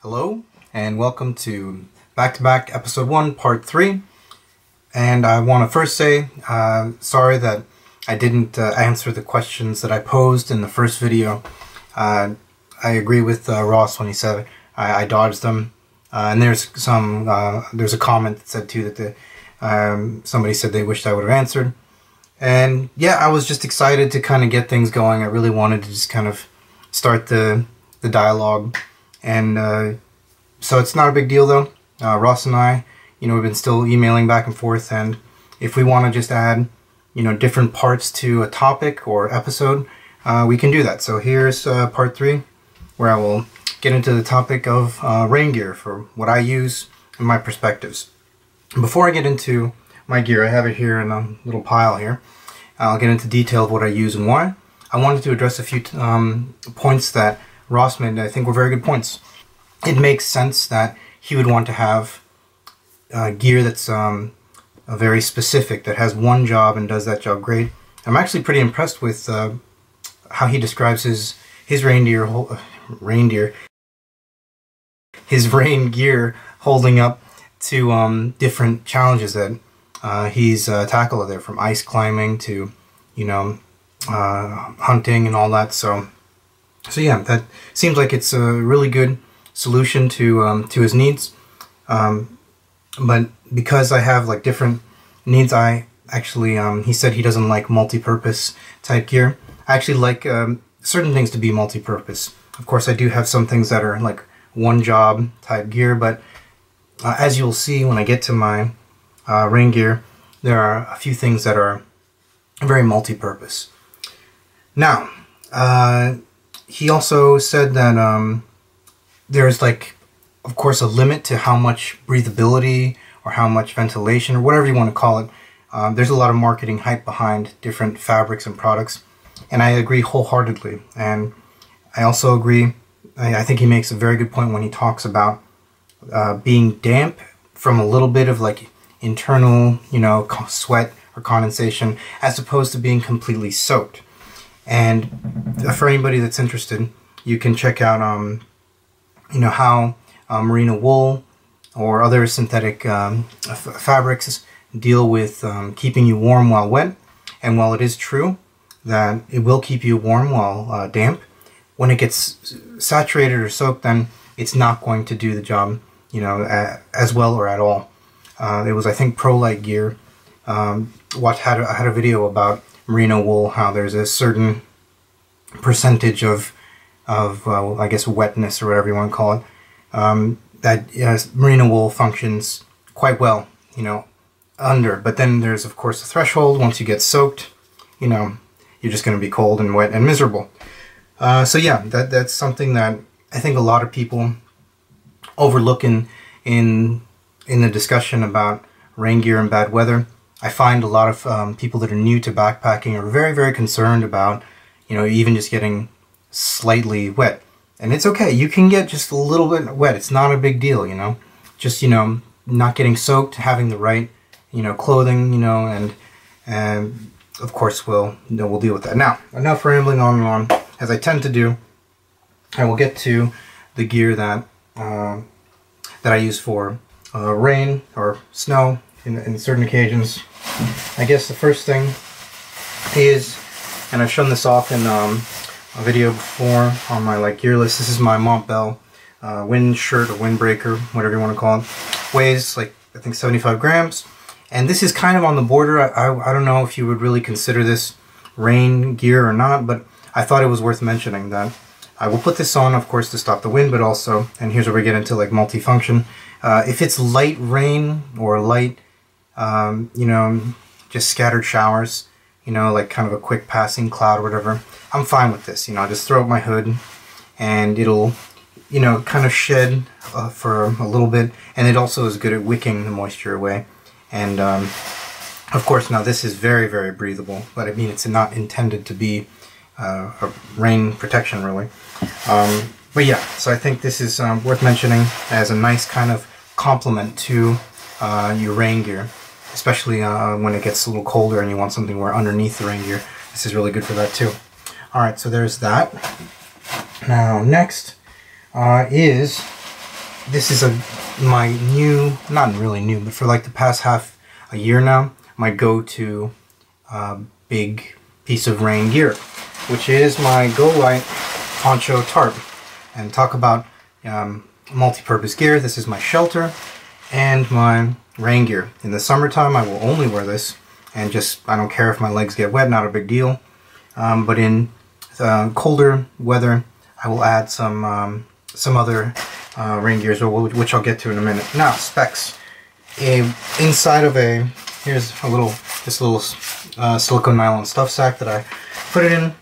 Hello, and welcome to Back-to-Back Episode 1, Part 3. And I want to first say, sorry that I didn't answer the questions that I posed in the first video. I agree with Ross when he said I dodged them. And there's a comment that said too that somebody said they wished I would have answered. And yeah, I was just excited to kind of get things going. I really wanted to just kind of start the dialogue. And so it's not a big deal though. Ross and I, we've been still emailing back and forth, and if we want to just add, different parts to a topic or episode, we can do that. So here's part 3, where I will get into the topic of rain gear for what I use and my perspectives. Before I get into my gear, I have it here in a little pile here. I'll get into detail of what I use and why. I wanted to address a few points that Ross made that I think were very good points. It makes sense that he would want to have gear that's very specific, that has one job and does that job great. I'm actually pretty impressed with how he describes his rain gear holding up to different challenges that he's tackled there, from ice climbing to hunting and all that. So yeah, that seems like it's a really good solution to his needs. But because I have like different needs, I actually he said he doesn't like multi-purpose type gear. I actually like certain things to be multi-purpose. Of course, I do have some things that are like one job type gear, but as you'll see when I get to my rain gear, there are a few things that are very multi-purpose. Now, he also said that there's like, of course, a limit to how much breathability or how much ventilation or whatever you want to call it. There's a lot of marketing hype behind different fabrics and products, and I agree wholeheartedly. And I also agree, I think he makes a very good point when he talks about being damp from a little bit of like internal, sweat or condensation, as opposed to being completely soaked. And for anybody that's interested, you can check out how merino wool or other synthetic fabrics deal with keeping you warm while wet. And while it is true that it will keep you warm while damp, when it gets saturated or soaked, then it's not going to do the job as well or at all. It was, I think, ProLite Gear had a video about merino wool, how there's a certain percentage of I guess wetness or whatever you want to call it, that merino wool functions quite well, under. But then there's, of course, a threshold. Once you get soaked, you're just going to be cold and wet and miserable. So yeah, that's something that I think a lot of people overlook in the discussion about rain gear and bad weather. I find a lot of people that are new to backpacking are very, very concerned about, even just getting slightly wet. And it's okay, you can get just a little bit wet. It's not a big deal, just, not getting soaked, having the right, clothing, and of course we'll deal with that. Now, enough rambling on and on. As I tend to do, I will get to the gear that I use for rain or snow in certain occasions. I guess the first thing is, and I've shown this off in a video before on my gear list, this is my Montbell wind shirt or windbreaker, whatever you want to call it. Weighs I think 75 grams, and this is kind of on the border. I don't know if you would really consider this rain gear or not, but I thought it was worth mentioning that I will put this on, of course, to stop the wind, but also, and here's where we get into multifunction. If it's light rain or light, just scattered showers, like kind of a quick passing cloud or whatever, I'm fine with this. I'll just throw up my hood and it'll, kind of shed for a little bit, and it also is good at wicking the moisture away. And of course, now this is very, very breathable, but I mean, it's not intended to be a rain protection, really. But yeah, so I think this is worth mentioning as a nice kind of complement to your rain gear, especially when it gets a little colder and you want something to wear underneath the rain gear. This is really good for that too. Alright, so there's that. Now next is this is my new, not really new, but for like the past half a year now, my go-to big piece of rain gear, which is my Go Light Poncho tarp. And talk about multi-purpose gear. This is my shelter and my rain gear. In the summertime, I will only wear this, and I don't care if my legs get wet, not a big deal. But in colder weather, I will add some other rain gears, which I'll get to in a minute. Now, specs. Inside of here's this little silicone nylon stuff sack that I put it in.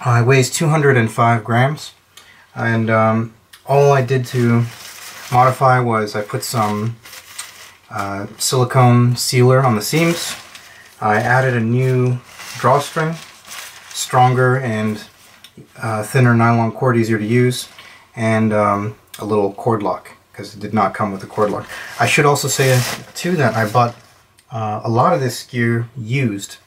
It weighs 205 grams, and all I did to modify was I put some silicone sealer on the seams. I added a new drawstring, stronger and thinner nylon cord, easier to use, and a little cord lock, because it did not come with a cord lock. I should also say too that I bought a lot of this gear used.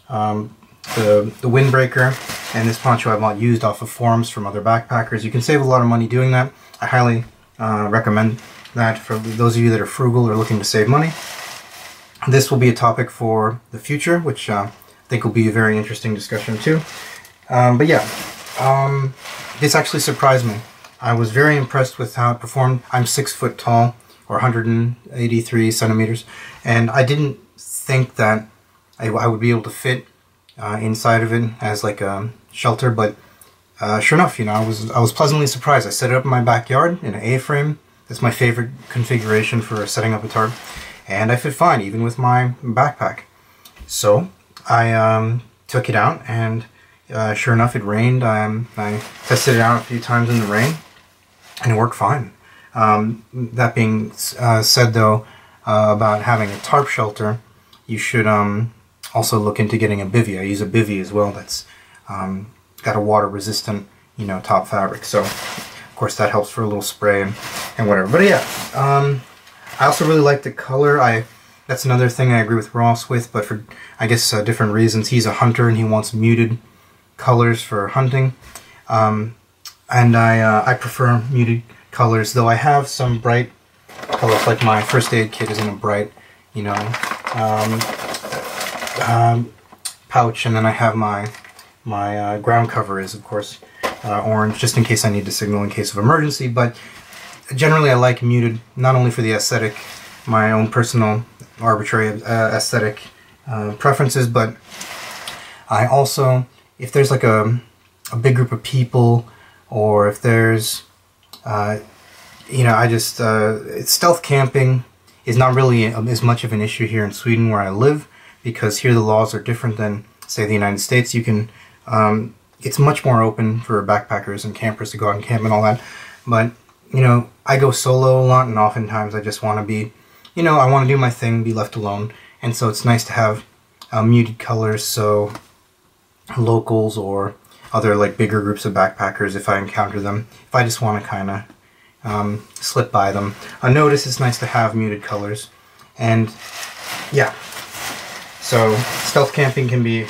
The Windbreaker and this poncho I bought used off of forums from other backpackers. You can save a lot of money doing that. I highly recommend that for those of you that are frugal or looking to save money. This will be a topic for the future, which I think will be a very interesting discussion too. But yeah, this actually surprised me. I was very impressed with how it performed. I'm 6 foot tall, or 183 centimeters, and I didn't think that I would be able to fit inside of it as like a shelter, but sure enough, you know, I was pleasantly surprised. I set it up in my backyard in an A-frame. That's my favorite configuration for setting up a tarp, and I fit fine even with my backpack. So I took it out, and sure enough, it rained. I tested it out a few times in the rain, and it worked fine. That being said, though, about having a tarp shelter, you should also look into getting a bivy. I use a bivy as well. That's got a water-resistant, you know, top fabric. So, of course, that helps for a little spray and whatever. But yeah, I also really like the color. That's another thing I agree with Ross with, but for, I guess, different reasons. He's a hunter and he wants muted colors for hunting, and I prefer muted colors, though I have some bright colors, like my first aid kit is in a bright, you know, pouch, and then I have my ground cover is, of course, orange, just in case I need to signal in case of emergency. But generally I like muted, not only for the aesthetic, my own personal arbitrary aesthetic preferences, but I also, if there's like a big group of people, or if there's you know, stealth camping is not really as much of an issue here in Sweden where I live, because here the laws are different than, say, the United States. You can, it's much more open for backpackers and campers to go out and camp and all that. But, you know, I go solo a lot, and oftentimes I just want to be, you know, I want to do my thing, be left alone. And so it's nice to have muted colors, so locals or other like bigger groups of backpackers, if I encounter them, if I just want to kind of slip by them unnoticed, it's nice to have muted colors. And yeah, so stealth camping can be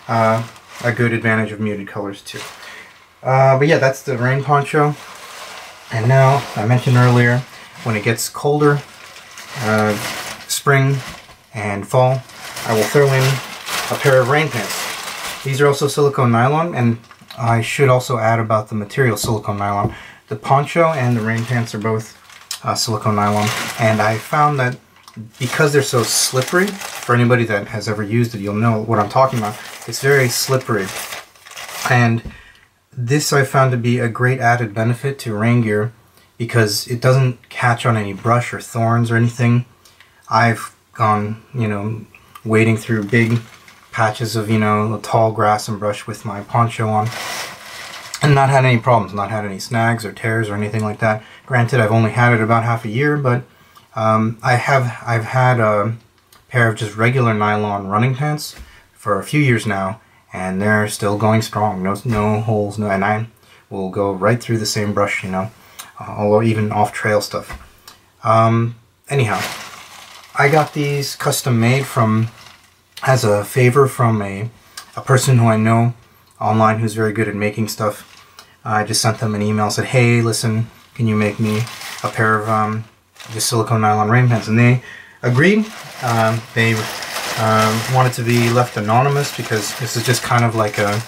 a good advantage of muted colors too. But yeah, that's the rain poncho. And now, I mentioned earlier, when it gets colder, spring and fall, I will throw in a pair of rain pants. These are also silicone nylon, and I should also add about the material silicone nylon. The poncho and the rain pants are both silicone nylon, and I found that because they're so slippery, for anybody that has ever used it, you'll know what I'm talking about. It's very slippery, and this I found to be a great added benefit to rain gear because it doesn't catch on any brush or thorns or anything. I've gone, you know, wading through big patches of, you know, tall grass and brush with my poncho on, and not had any problems, not had any snags or tears or anything like that. Granted, I've only had it about half a year, but I've had a pair of just regular nylon running pants for a few years now, and they're still going strong. No holes, and I will go right through the same brush, you know, or even off-trail stuff. Anyhow, I got these custom made as a favor from a person who I know online who's very good at making stuff. I just sent them an email, said, hey, listen, can you make me a pair of just silicone nylon rain pants, and they agreed. They wanted to be left anonymous because this is just kind of like a,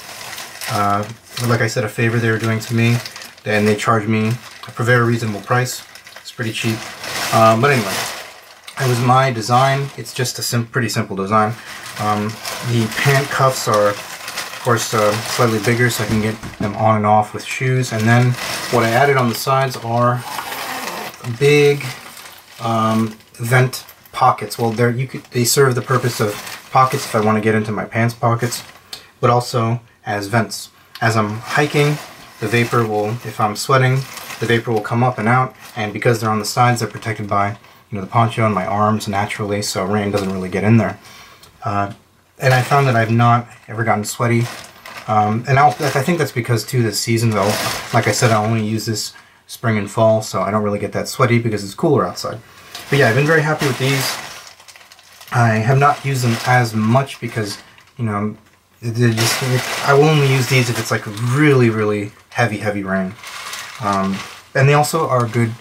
like I said, a favor they were doing to me, and they charged me for a very reasonable price. It's pretty cheap. But anyway, it was my design. It's just a pretty simple design. The pant cuffs are, of course, slightly bigger so I can get them on and off with shoes. And then what I added on the sides are big vent pockets. Well, they serve the purpose of pockets if I want to get into my pants pockets, but also as vents. As I'm hiking, the vapor will, if I'm sweating, the vapor will come up and out, and because they're on the sides, they're protected by, you know, the poncho and my arms naturally, so rain doesn't really get in there. And I found that I've not ever gotten sweaty, and I think that's because too this season, though, like I said, I only use this spring and fall, so I don't really get that sweaty because it's cooler outside. But yeah, I've been very happy with these. I have not used them as much because, you know, I will only use these if it's like really, really heavy rain. And they also are good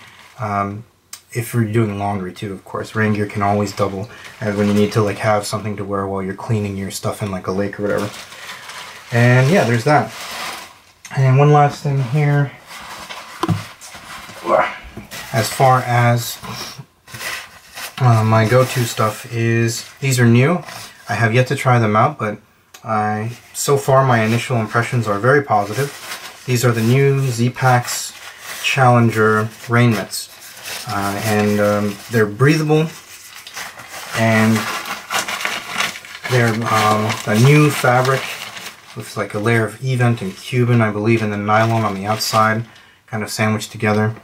if you're doing laundry too, of course. Rain gear can always double when you need to like have something to wear while you're cleaning your stuff in like a lake or whatever. And yeah, there's that. And one last thing here. As far as my go-to stuff is, these are new. I have yet to try them out, but so far my initial impressions are very positive. These are the new Z-Packs Challenger rain mitts. And they're breathable, and they're a new fabric with like a layer of event and Cuban, I believe, and then nylon on the outside, kind of sandwiched together.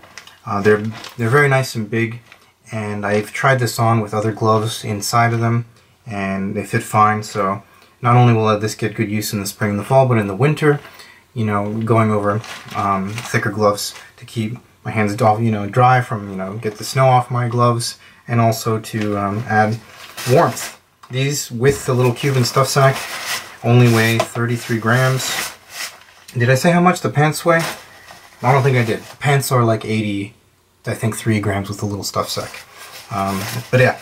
They're very nice and big, and I've tried this on with other gloves inside of them, and they fit fine. So not only will this get good use in the spring and the fall, but in the winter, you know, going over thicker gloves to keep my hands dry from, get the snow off my gloves, and also to add warmth. These, with the little Cuban stuff sack, only weigh 33 grams. Did I say how much the pants weigh? I don't think I did. The pants are like 80, I think 3 grams with the little stuff sack. But yeah,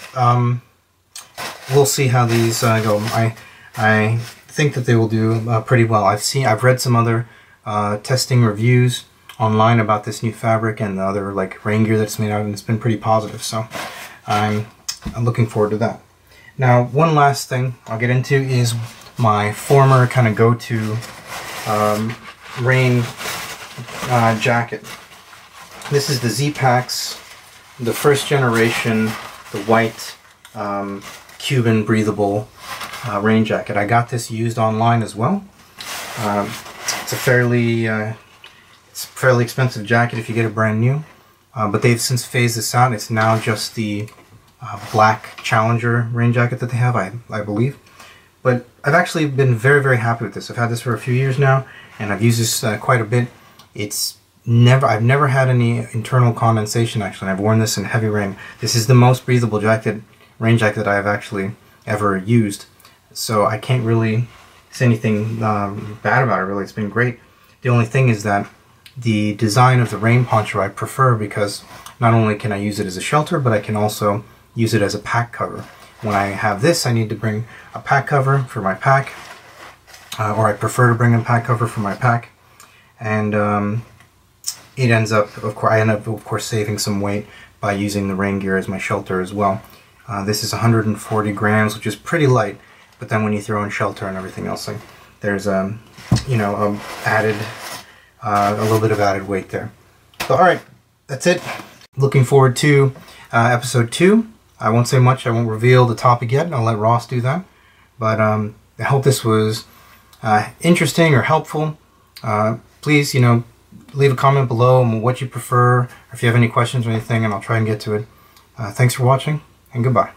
we'll see how these go. I think that they will do pretty well. I've read some other testing reviews online about this new fabric and the other like rain gear that's made out, and it's been pretty positive, so I'm looking forward to that. Now, one last thing I'll get into is my former kind of go-to rain jacket. This is the Z-Packs, the first generation, the white Cuban breathable rain jacket. I got this used online as well. It's a fairly expensive jacket if you get it brand new, but they've since phased this out. It's now just the black Challenger rain jacket that they have, I believe. But I've actually been very happy with this. I've had this for a few years now, and I've used this quite a bit. I've never had any internal condensation, actually, and I've worn this in heavy rain. This is the most breathable rain jacket that I've actually ever used, so I can't really say anything bad about it, really. It's been great. The only thing is that the design of the rain poncho I prefer, because not only can I use it as a shelter, but I can also use it as a pack cover. When I have this, I need to bring a pack cover for my pack, or I prefer to bring a pack cover for my pack, and it ends up, I end up, of course, saving some weight by using the rain gear as my shelter as well. This is 140 grams, which is pretty light, but then when you throw in shelter and everything else, like, there's a little bit of added weight there. So, alright, that's it. Looking forward to episode 2. I won't say much. I won't reveal the topic yet. I'll let Ross do that. But I hope this was interesting or helpful. Please, leave a comment below on what you prefer, or if you have any questions or anything, and I'll try and get to it. Thanks for watching, and goodbye.